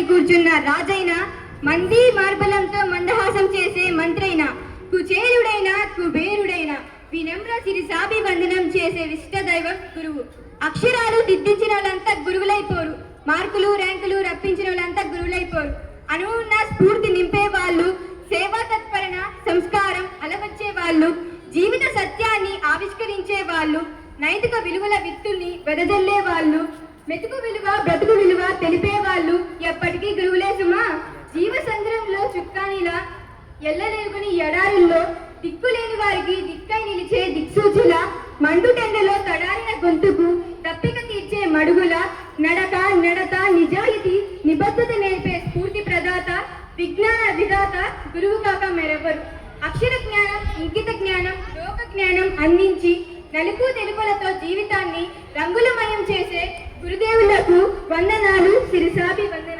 కూర్చున్న రాజైన, మంది మార్బలంతో మందహాసం చేసే మంత్రైన, కుచేలుడైన కుబేరుడైన వినమ్ర సిరిసాభి వందనం చేసే విశిష్ట దైవం గురువు. అక్షరాలు దిద్దించిన వాళ్ళంతా గురువులైపోరు, మార్కులు ర్యాంకులు రప్పించిన వాళ్ళంతా గురువులైపోరు. అనువున్న స్ఫూర్తి నింపే వాళ్ళు, సేవా తత్పరణ సంస్కారం అలవచ్చే వాళ్ళు, జీవిత సత్యాన్ని ఆవిష్కరించే వాళ్ళు, నైతిక విలువల విత్తుల్ని వెదజల్లే వాళ్ళు, మెతుకు విలువ బ్రతుకు విలువ తెలిపే వాళ్ళు ఎప్పటికీ గురువులే సుమా. జీవసంద్రంలో చుక్కానిలా, ఎల్లలేరుకుని ఎడారుల్లో దిక్కులేని వారికి దిక్కై నిలిచే దిక్సూచుల, మండుటెండలో తడారిన గొంతుకు తప్పిక తీర్చే మడుగుల, నడక నడత నిజాయితీ నిబద్ధత నేర్పే స్ఫూర్తి ప్రదాత, విజ్ఞాన విధాత గురువు కాక మెరెవరు. అక్షర జ్ఞానం ఇంకిత జ్ఞానం లోక జ్ఞానం అందించి నలుపు తెలుపులతో జీవితాన్ని రంగులమయం చేసే గురుదేవులకు వందనాలు, శిరసాభి వందనాలు.